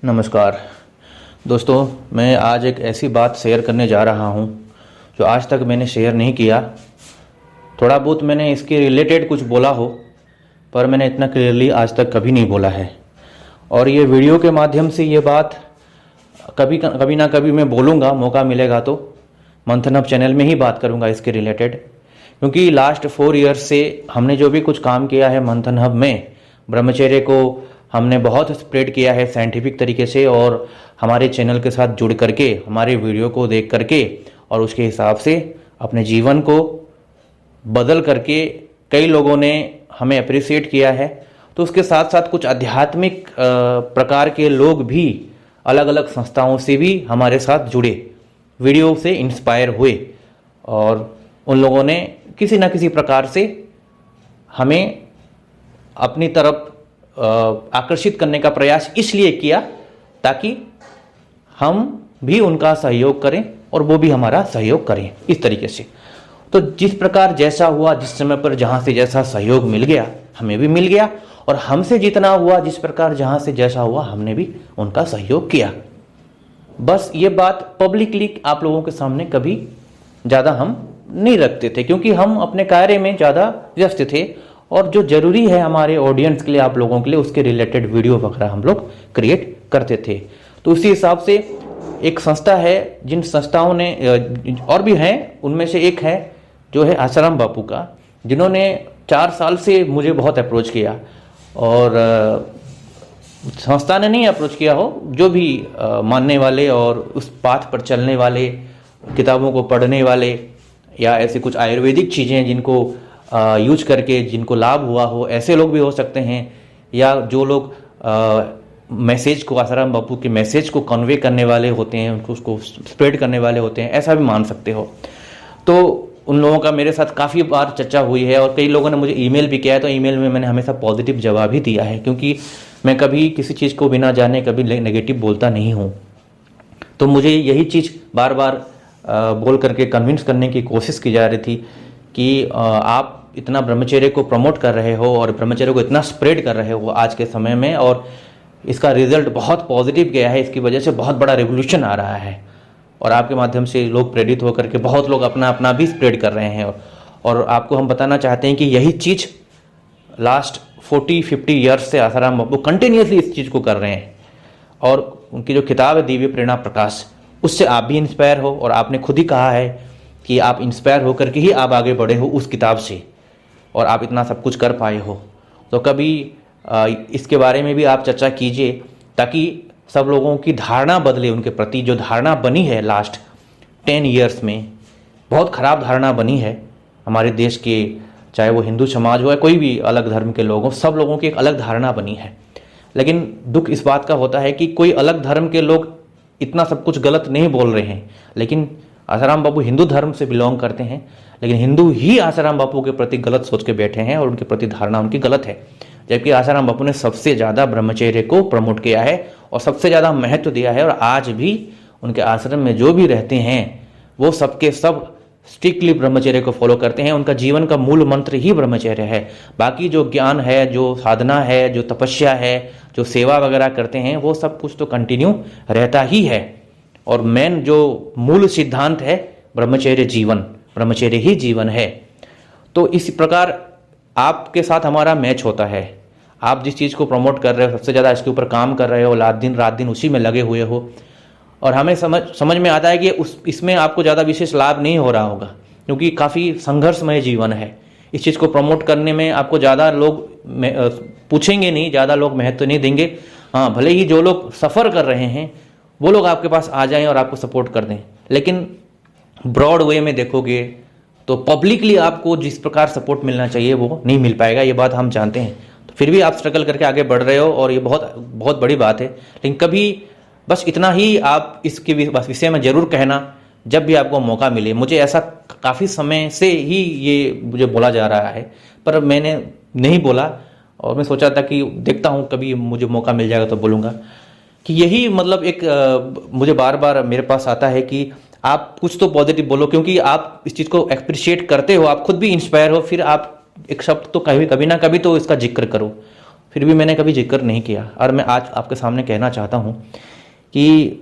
नमस्कार दोस्तों, मैं आज एक ऐसी बात शेयर करने जा रहा हूं जो आज तक मैंने शेयर नहीं किया। थोड़ा बहुत मैंने इसके रिलेटेड कुछ बोला हो, पर मैंने इतना क्लियरली आज तक कभी नहीं बोला है। और ये वीडियो के माध्यम से ये बात कभी ना कभी मैं बोलूँगा, मौका मिलेगा तो मंथन हब चैनल में ही बात करूँगा इसके रिलेटेड। क्योंकि लास्ट 4 ईयर्स से हमने जो भी कुछ काम किया है मंथन हब में, ब्रह्मचर्य को हमने बहुत स्प्रेड किया है साइंटिफिक तरीके से, और हमारे चैनल के साथ जुड़ करके, हमारे वीडियो को देख करके और उसके हिसाब से अपने जीवन को बदल करके कई लोगों ने हमें अप्रिशिएट किया है। तो उसके साथ साथ कुछ आध्यात्मिक प्रकार के लोग भी अलग अलग संस्थाओं से भी हमारे साथ जुड़े, वीडियो से इंस्पायर हुए, और उन लोगों ने किसी न किसी प्रकार से हमें अपनी तरफ आकर्षित करने का प्रयास इसलिए किया ताकि हम भी उनका सहयोग करें और वो भी हमारा सहयोग करें, इस तरीके से। तो जिस प्रकार जैसा हुआ, जिस समय पर जहाँ से जैसा सहयोग मिल गया हमें भी मिल गया, और हमसे जितना हुआ, जिस प्रकार जहाँ से जैसा हुआ हमने भी उनका सहयोग किया। बस ये बात पब्लिकली आप लोगों के सामने कभी ज़्यादा हम नहीं रखते थे, क्योंकि हम अपने कार्य में ज़्यादा व्यस्त थे, और जो जरूरी है हमारे ऑडियंस के लिए, आप लोगों के लिए, उसके रिलेटेड वीडियो वगैरह हम लोग क्रिएट करते थे। तो उसी हिसाब से एक संस्था है, जिन संस्थाओं ने और भी हैं, उनमें से एक है जो है आसाराम बापू का, जिन्होंने 4 साल से मुझे बहुत अप्रोच किया। और संस्था ने नहीं अप्रोच किया हो, जो भी मानने वाले और उस पाथ पर चलने वाले, किताबों को पढ़ने वाले, या ऐसी कुछ आयुर्वेदिक चीज़ें जिनको यूज करके जिनको लाभ हुआ हो, ऐसे लोग भी हो सकते हैं, या जो लोग मैसेज को, आसाराम बापू के मैसेज को कन्वे करने वाले होते हैं, उनको उसको स्प्रेड करने वाले होते हैं, ऐसा भी मान सकते हो। तो उन लोगों का मेरे साथ काफ़ी बार चर्चा हुई है, और कई लोगों ने मुझे ईमेल भी किया है। तो ईमेल में मैंने हमेशा पॉजिटिव जवाब ही दिया है, क्योंकि मैं कभी किसी चीज़ को बिना जाने कभी नेगेटिव बोलता नहीं हूँ। तो मुझे यही चीज़ बार बार बोल करके कन्विंस करने की कोशिश की जा रही थी कि आप इतना ब्रह्मचर्य को प्रमोट कर रहे हो और ब्रह्मचर्य को इतना स्प्रेड कर रहे हो आज के समय में, और इसका रिजल्ट बहुत पॉजिटिव गया है। इसकी वजह से बहुत बड़ा रेवोल्यूशन आ रहा है, और आपके माध्यम से लोग प्रेरित होकर के बहुत लोग अपना अपना भी स्प्रेड कर रहे हैं। और आपको हम बताना चाहते हैं कि यही चीज़ लास्ट 40-50 ईयर्स से आसाराम बापू कंटिन्यूसली इस चीज़ को कर रहे हैं। और उनकी जो किताब है दिव्य प्रेरणा प्रकाश, उससे आप भी इंस्पायर हो, और आपने खुद ही कहा है कि आप इंस्पायर होकर के ही आप आगे बढ़े हो उस किताब से, और आप इतना सब कुछ कर पाए हो। तो कभी इसके बारे में भी आप चर्चा कीजिए, ताकि सब लोगों की धारणा बदले उनके प्रति। जो धारणा बनी है लास्ट 10 ईयर्स में, बहुत ख़राब धारणा बनी है हमारे देश के, चाहे वो हिंदू समाज हो या कोई भी अलग धर्म के लोग हों, सब लोगों की एक अलग धारणा बनी है। लेकिन दुख इस बात का होता है कि कोई अलग धर्म के लोग इतना सब कुछ गलत नहीं बोल रहे हैं, लेकिन आसाराम बापू हिंदू धर्म से बिलोंग करते हैं, लेकिन हिंदू ही आसाराम बापू के प्रति गलत सोच के बैठे हैं, और उनके प्रति धारणा उनकी गलत है। जबकि आसाराम बापू ने सबसे ज़्यादा ब्रह्मचर्य को प्रमोट किया है और सबसे ज़्यादा महत्व दिया है, और आज भी उनके आश्रम में जो भी रहते हैं वो सबके सब स्ट्रिक्टली ब्रह्मचर्य को फॉलो करते हैं। उनका जीवन का मूल मंत्र ही ब्रह्मचर्य है। बाकी जो ज्ञान है, जो साधना है, जो तपस्या है, जो सेवा वगैरह करते हैं, वो सब कुछ तो कंटिन्यू रहता ही है। और मेन जो मूल सिद्धांत है ब्रह्मचर्य जीवन, ब्रह्मचर्य ही जीवन है। तो इस प्रकार आपके साथ हमारा मैच होता है। आप जिस चीज़ को प्रमोट कर रहे हो, सबसे ज़्यादा इसके ऊपर काम कर रहे हो, रात दिन उसी में लगे हुए हो, और हमें समझ में आता है कि इसमें आपको ज़्यादा विशेष लाभ नहीं हो रहा होगा, क्योंकि काफ़ी संघर्षमय जीवन है। इस चीज़ को प्रमोट करने में आपको ज़्यादा लोग पूछेंगे नहीं, ज़्यादा लोग महत्व नहीं देंगे। हाँ, भले ही जो लोग सफ़र कर रहे हैं वो लोग आपके पास आ जाएं और आपको सपोर्ट कर दें, लेकिन ब्रॉड वे में देखोगे तो पब्लिकली आपको जिस प्रकार सपोर्ट मिलना चाहिए वो नहीं मिल पाएगा। ये बात हम जानते हैं। तो फिर भी आप स्ट्रगल करके आगे बढ़ रहे हो, और ये बहुत बहुत बड़ी बात है। लेकिन कभी बस इतना ही आप इसके विषय में ज़रूर कहना जब भी आपको मौका मिले। मुझे ऐसा काफ़ी समय से ही ये मुझे बोला जा रहा है, पर मैंने नहीं बोला, और मैं सोचा था कि देखता हूँ कभी मुझे मौका मिल जाएगा तो बोलूँगा। कि यही मतलब एक मुझे बार बार मेरे पास आता है कि आप कुछ तो पॉजिटिव बोलो, क्योंकि आप इस चीज़ को अप्रिशिएट करते हो, आप खुद भी इंस्पायर हो, फिर आप एक शब्द तो कभी ना कभी तो इसका जिक्र करो। फिर भी मैंने कभी जिक्र नहीं किया। और मैं आज आपके सामने कहना चाहता हूँ कि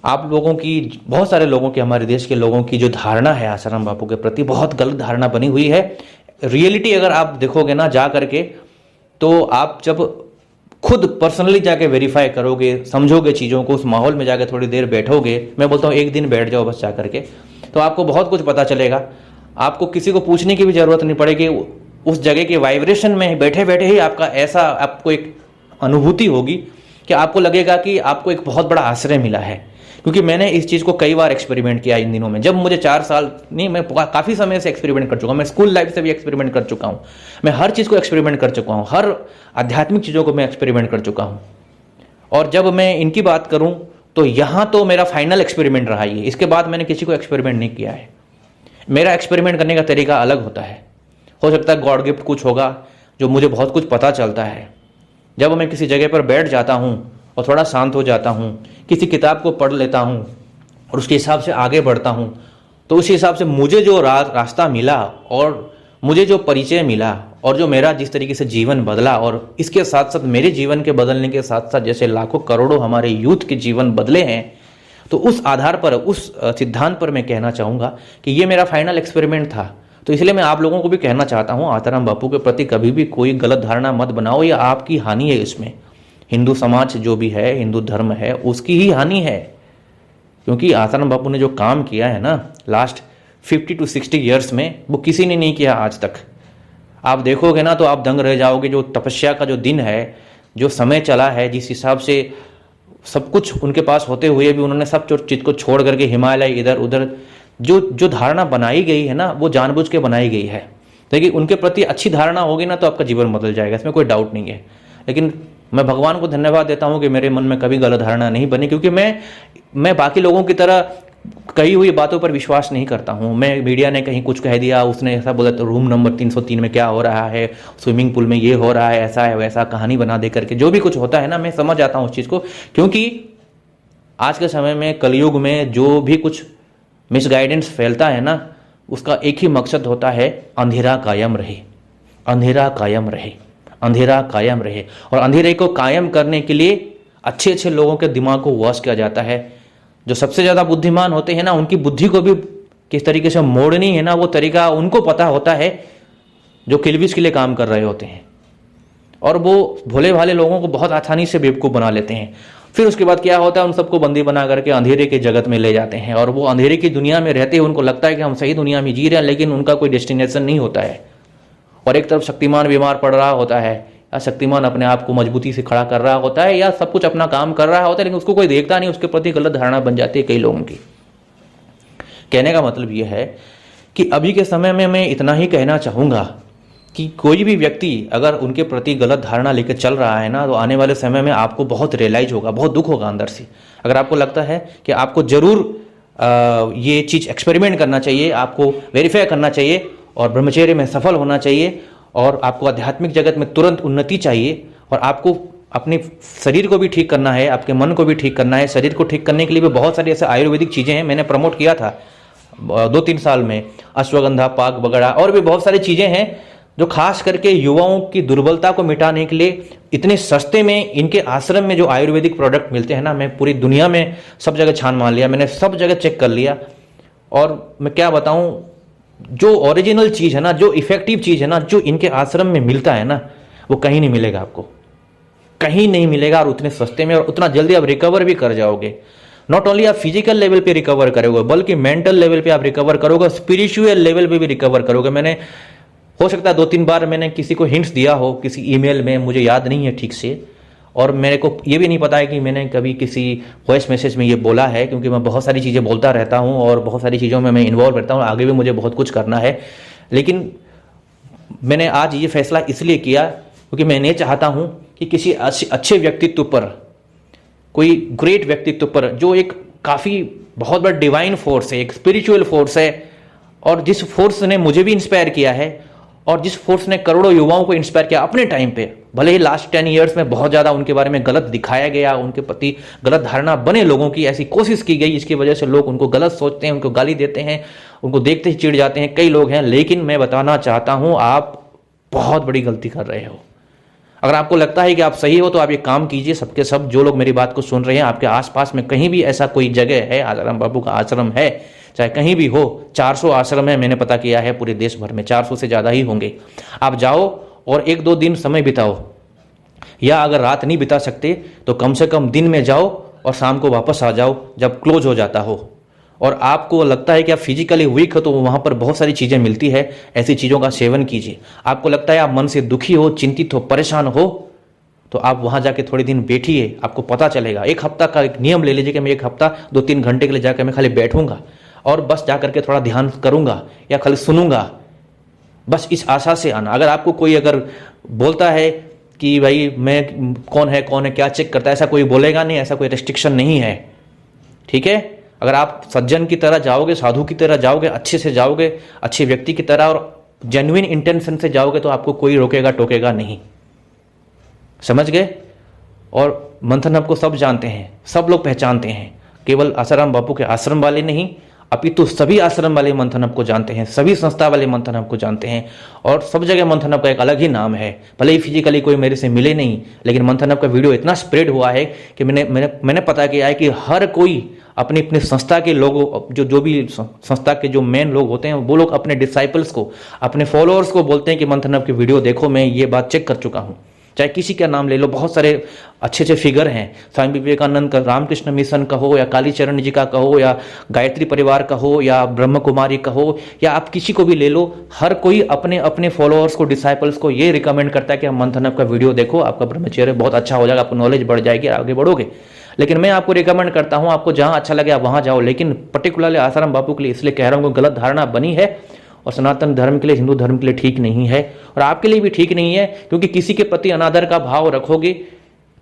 आप लोगों की, बहुत सारे लोगों की, हमारे देश के लोगों की जो धारणा है आसाराम बापू के प्रति, बहुत गलत धारणा बनी हुई है। रियलिटी अगर आप देखोगे ना जा करके, तो आप जब खुद पर्सनली जाके वेरीफाई करोगे, समझोगे चीज़ों को, उस माहौल में जाके थोड़ी देर बैठोगे, मैं बोलता हूँ एक दिन बैठ जाओ बस जा करके, तो आपको बहुत कुछ पता चलेगा। आपको किसी को पूछने की भी ज़रूरत नहीं पड़ेगी। उस जगह के वाइब्रेशन में बैठे बैठे ही आपका ऐसा आपको एक अनुभूति होगी कि आपको लगेगा कि आपको एक बहुत बड़ा आश्रय मिला है। क्योंकि मैंने इस चीज़ को कई बार एक्सपेरिमेंट किया इन दिनों में। जब मुझे 4 साल नहीं, मैं काफ़ी समय से एक्सपेरिमेंट कर चुका हूँ। मैं स्कूल लाइफ से भी एक्सपेरिमेंट कर चुका हूँ। मैं हर चीज़ को एक्सपेरिमेंट कर चुका हूँ, हर आध्यात्मिक चीज़ों को मैं एक्सपेरिमेंट कर चुका हूँ। और जब मैं इनकी बात करूँ तो यहाँ तो मेरा फाइनल एक्सपेरिमेंट रहा ये। इसके बाद मैंने किसी को एक्सपेरिमेंट नहीं किया है। मेरा एक्सपेरिमेंट करने का तरीका अलग होता है। हो सकता है गॉड गिफ्ट कुछ होगा जो मुझे बहुत कुछ पता चलता है। जब मैं किसी जगह पर बैठ जाता हूँ और थोड़ा शांत हो जाता हूँ, किसी किताब को पढ़ लेता हूँ और उसके हिसाब से आगे बढ़ता हूँ, तो उस हिसाब से मुझे जो रास्ता मिला और मुझे जो परिचय मिला और जो मेरा जिस तरीके से जीवन बदला, और इसके साथ साथ मेरे जीवन के बदलने के साथ साथ जैसे लाखों करोड़ों हमारे यूथ के जीवन बदले हैं, तो उस आधार पर, उस सिद्धांत पर मैं कहना चाहूँगा कि ये मेरा फाइनल एक्सपेरिमेंट था। तो इसलिए मैं आप लोगों को भी कहना चाहता हूँ, आसाराम बापू के प्रति कभी भी कोई गलत धारणा मत बनाओ, या आपकी हानि है इसमें। हिंदू समाज जो भी है, हिंदू धर्म है, उसकी ही हानि है। क्योंकि आसाराम बापू ने जो काम किया है ना लास्ट 50 to 60 ईयर्स में, वो किसी ने नहीं किया आज तक। आप देखोगे ना तो आप दंग रह जाओगे। जो तपस्या का जो दिन है, जो समय चला है, जिस हिसाब से सब कुछ उनके पास होते हुए भी उन्होंने सब चीज़ को छोड़ करके हिमालय इधर उधर, जो धारणा बनाई गई है ना, वो जानबूझ के बनाई गई है। देखिए, उनके प्रति अच्छी धारणा होगी ना तो आपका जीवन बदल जाएगा, इसमें कोई डाउट नहीं है। लेकिन मैं भगवान को धन्यवाद देता हूँ कि मेरे मन में कभी गलत धारणा नहीं बनी। क्योंकि मैं बाकी लोगों की तरह कही हुई बातों पर विश्वास नहीं करता हूँ। मैं मीडिया ने कहीं कुछ कह दिया, उसने ऐसा बोला तो रूम नंबर 303 में क्या हो रहा है, स्विमिंग पूल में ये हो रहा है, ऐसा है वैसा, कहानी बना दे करके जो भी कुछ होता है ना, मैं समझ आता हूँ उस चीज़ को। क्योंकि आज के समय में, कलयुग में, जो भी कुछ मिसगाइडेंस फैलता है ना, उसका एक ही मकसद होता है, अंधेरा कायम रहे, अंधेरा कायम रहे, अंधेरा कायम रहे। और अंधेरे को कायम करने के लिए अच्छे अच्छे लोगों के दिमाग को वॉश किया जाता है। जो सबसे ज़्यादा बुद्धिमान होते हैं ना, उनकी बुद्धि को भी किस तरीके से मोड़नी है ना, वो तरीका उनको पता होता है, जो किलबिश के लिए काम कर रहे होते हैं। और वो भोले भाले लोगों को बहुत आसानी से बेवकूफ़ बना लेते हैं। फिर उसके बाद क्या होता है, उन सबको बंदी बना करके अंधेरे के जगत में ले जाते हैं। और वो अंधेरे की दुनिया में रहते हैं, उनको लगता है कि हम सही दुनिया में जी रहे हैं, लेकिन उनका कोई डेस्टिनेशन नहीं होता है। और एक तरफ शक्तिमान बीमार पड़ रहा होता है, या शक्तिमान अपने आप को मजबूती से खड़ा कर रहा होता है, या सब कुछ अपना काम कर रहा होता है, लेकिन उसको कोई देखता नहीं। उसके प्रति गलत धारणा बन जाती है कई लोगों की। कहने का मतलब ये है कि अभी के समय में मैं इतना ही कहना चाहूँगा कि कोई भी व्यक्ति अगर उनके प्रति गलत धारणा लेकर चल रहा है ना, तो आने वाले समय में आपको बहुत रियलाइज होगा, बहुत दुख होगा अंदर से। अगर आपको लगता है कि आपको ज़रूर ये चीज़ एक्सपेरिमेंट करना चाहिए, आपको वेरीफाई करना चाहिए और ब्रह्मचर्य में सफल होना चाहिए, और आपको आध्यात्मिक जगत में तुरंत उन्नति चाहिए, और आपको अपने शरीर को भी ठीक करना है, आपके मन को भी ठीक करना है। शरीर को ठीक करने के लिए भी बहुत सारी ऐसे आयुर्वेदिक चीज़ें हैं, मैंने प्रमोट किया था 2-3 साल में, अश्वगंधा पाक वगैरह, और भी बहुत सारी चीज़ें हैं जो खास करके युवाओं की दुर्बलता को मिटाने के लिए इतने सस्ते में इनके आश्रम में जो आयुर्वेदिक प्रोडक्ट मिलते हैं ना, मैं पूरी दुनिया में सब जगह छान मार लिया, मैंने सब जगह चेक कर लिया। और मैं क्या बताऊं, जो ओरिजिनल चीज़ है ना, जो इफेक्टिव चीज़ है ना, जो इनके आश्रम में मिलता है ना, वो कहीं नहीं मिलेगा, आपको कहीं नहीं मिलेगा, और उतने सस्ते में, और उतना जल्दी आप रिकवर भी कर जाओगे। नॉट ओनली आप फिजिकल लेवल पे रिकवर करोगे, बल्कि मेंटल लेवल पे आप रिकवर करोगे, स्पिरिचुअल लेवल पे भी रिकवर करोगे। मैंने, हो सकता है 2-3 बार मैंने किसी को हिंट्स दिया हो किसी ईमेल में, मुझे याद नहीं है ठीक से, और मेरे को ये भी नहीं पता है कि मैंने कभी किसी वॉइस मैसेज में ये बोला है, क्योंकि मैं बहुत सारी चीज़ें बोलता रहता हूँ और बहुत सारी चीज़ों में मैं इन्वॉल्व रहता हूँ, आगे भी मुझे बहुत कुछ करना है। लेकिन मैंने आज ये फैसला इसलिए किया क्योंकि मैं नहीं चाहता हूँ कि किसी अच्छे व्यक्तित्व पर, कोई ग्रेट व्यक्तित्व पर, जो एक काफ़ी बहुत बड़ा डिवाइन फोर्स है, एक स्पिरिचुअल फोर्स है, और जिस फोर्स ने मुझे भी इंस्पायर किया है, और जिस फोर्स ने करोड़ों युवाओं को इंस्पायर किया अपने टाइम पे, भले ही लास्ट 10 ईयर्स में बहुत ज़्यादा उनके बारे में गलत दिखाया गया, उनके प्रति गलत धारणा बने लोगों की, ऐसी कोशिश की गई, इसकी वजह से लोग उनको गलत सोचते हैं, उनको गाली देते हैं, उनको देखते ही चिढ़ जाते हैं, कई लोग हैं। लेकिन मैं बताना चाहता हूँ, आप बहुत बड़ी गलती कर रहे हो। अगर आपको लगता है कि आप सही हो तो आप ये काम कीजिए। सबके सब जो लोग मेरी बात को सुन रहे हैं, आपके आसपास में कहीं भी ऐसा कोई जगह है, आसाराम बापू का आश्रम है, चाहे कहीं भी हो, 400 आश्रम है, मैंने पता किया है पूरे देश भर में 400 से ज़्यादा ही होंगे। आप जाओ और 1-2 दिन समय बिताओ, या अगर रात नहीं बिता सकते तो कम से कम दिन में जाओ और शाम को वापस आ जाओ जब क्लोज हो जाता हो। और आपको लगता है कि आप फिजिकली वीक हो तो वहाँ पर बहुत सारी चीज़ें मिलती है, ऐसी चीज़ों का सेवन कीजिए। आपको लगता है आप मन से दुखी हो, चिंतित हो, परेशान हो, तो आप वहाँ जाके थोड़े दिन बैठिए, आपको पता चलेगा। 1 हफ्ता का एक नियम ले लीजिए कि मैं 1 हफ्ता 2-3 घंटे के लिए जाकर मैं खाली बैठूंगा और बस जाकर के थोड़ा ध्यान करूंगा या खाली सुनूंगा, बस इस आशा से आना। अगर आपको कोई अगर बोलता है कि भाई मैं कौन है क्या चेक करता है, ऐसा कोई बोलेगा नहीं, ऐसा कोई रेस्ट्रिक्शन नहीं है, ठीक है। अगर आप सज्जन की तरह जाओगे, साधु की तरह जाओगे, अच्छे से जाओगे, अच्छे व्यक्ति की तरह और जेन्युइन इंटेंशन से जाओगे तो आपको कोई रोकेगा टोकेगा नहीं, समझ गए। और मंथन हब को सब जानते हैं, सब लोग पहचानते हैं, केवल आसाराम बापू के आश्रम वाले नहीं अपितु सभी आश्रम वाले मंथन हब को जानते हैं, सभी संस्था वाले मंथन हब को जानते हैं। और सब जगह मंथन हब का एक अलग ही नाम है। भले ही फिजिकली कोई मेरे से मिले नहीं, लेकिन मंथन हब का वीडियो इतना स्प्रेड हुआ है कि मैंने पता किया है कि हर कोई अपनी अपनी संस्था के लोगों, जो भी संस्था के जो मेन लोग होते हैं, वो लोग अपने डिसाइपल्स को, अपने फॉलोअर्स को बोलते हैं कि मंथन हब की वीडियो देखो, मैं ये बात चेक कर चुका हूँ। चाहे किसी का नाम ले लो, बहुत सारे अच्छे अच्छे फिगर हैं, स्वामी विवेकानंद का रामकृष्ण मिशन का हो, या कालीचरण जी का कहो, या गायत्री परिवार का हो, या ब्रह्म कुमारी का हो, या आप किसी को भी ले लो, हर कोई अपने अपने फॉलोअर्स को, डिसाइपल्स को ये रिकमेंड करता है कि हम मंथन हब का वीडियो देखो, आपका ब्रह्मचर्य बहुत अच्छा हो जाएगा, आपको नॉलेज बढ़ जाएगी, आगे बढ़ोगे। लेकिन मैं आपको रिकमेंड करता हूँ, आपको जहाँ अच्छा लगे आप वहाँ जाओ, लेकिन पर्टिकुलरली आसाराम बापू के लिए इसलिए कह रहा हूँ, गलत धारणा बनी है और सनातन धर्म के लिए, हिंदू धर्म के लिए ठीक नहीं है, और आपके लिए भी ठीक नहीं है, क्योंकि किसी के प्रति अनादर का भाव रखोगे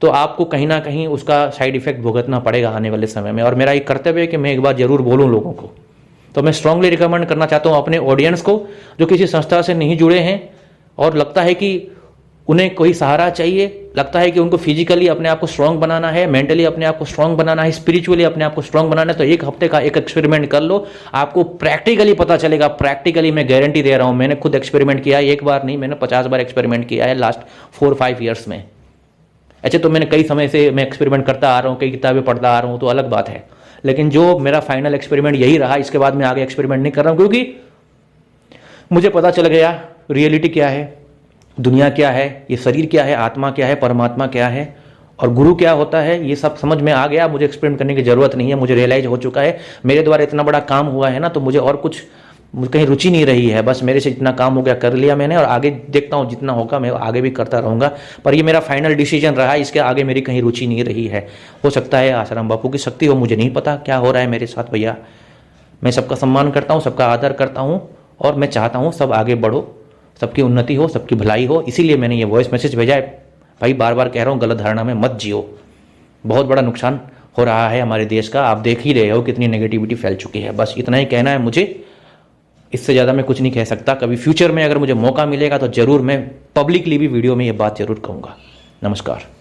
तो आपको कहीं ना कहीं उसका साइड इफेक्ट भुगतना पड़ेगा आने वाले समय में। और मेरा एक कर्तव्य है कि मैं एक बार जरूर बोलूं लोगों को। तो मैं स्ट्रांगली रिकमेंड करना चाहता हूं अपने ऑडियंस को, जो किसी संस्था से नहीं जुड़े हैं और लगता है कि उन्हें कोई सहारा चाहिए, लगता है कि उनको फिजिकली अपने आप को स्ट्रांग बनाना है, मेंटली अपने आप को स्ट्रांग बनाना है, स्पिरिचुअली अपने आप को स्ट्रांग बनाना है, तो 1 हफ्ते का एक एक्सपेरिमेंट कर लो, आपको प्रैक्टिकली पता चलेगा। प्रैक्टिकली मैं गारंटी दे रहा हूं, मैंने खुद एक्सपेरिमेंट किया है, एक बार नहीं, मैंने 50 बार एक्सपेरिमेंट किया है लास्ट 4-5 ईयर्स में। अच्छा, तो मैंने कई समय से मैं एक्सपेरिमेंट करता आ रहा हूँ, कई किताबें पढ़ता आ रहा हूँ, तो अलग बात है, लेकिन जो मेरा फाइनल एक्सपेरिमेंट यही रहा। इसके बाद मैं आगे एक्सपेरिमेंट नहीं कर रहा हूँ, क्योंकि मुझे पता चल गया रियलिटी क्या है, दुनिया क्या है, ये शरीर क्या है, आत्मा क्या है, परमात्मा क्या है और गुरु क्या होता है, ये सब समझ में आ गया। मुझे एक्सपेरिमेंट करने की जरूरत नहीं है, मुझे रियलाइज हो चुका है। मेरे द्वारा इतना बड़ा काम हुआ है ना, तो मुझे और कुछ कहीं रुचि नहीं रही है, बस मेरे से जितना काम हो गया कर लिया मैंने, और आगे देखता हूँ जितना होगा मैं आगे भी करता रहूँगा। पर ये मेरा फाइनल डिसीजन रहा है, इसके आगे मेरी कहीं रुचि नहीं रही है। हो सकता है आसाराम बापू की शक्ति हो, मुझे नहीं पता क्या हो रहा है मेरे साथ भैया। मैं सबका सम्मान करता हूँ, सबका आदर करता हूँ, और मैं चाहता हूँ सब आगे बढ़ो, सबकी उन्नति हो, सबकी भलाई हो। इसीलिए मैंने ये वॉइस मैसेज भेजा है। भाई बार बार कह रहा हूँ, गलत धारणा में मत जियो, बहुत बड़ा नुकसान हो रहा है हमारे देश का। आप देख ही रहे हो कितनी नेगेटिविटी फैल चुकी है। बस इतना ही कहना है मुझे, इससे ज़्यादा मैं कुछ नहीं कह सकता। कभी फ्यूचर में अगर मुझे मौका मिलेगा तो ज़रूर मैं पब्लिकली भी वीडियो में ये बात ज़रूर कहूँगा। नमस्कार।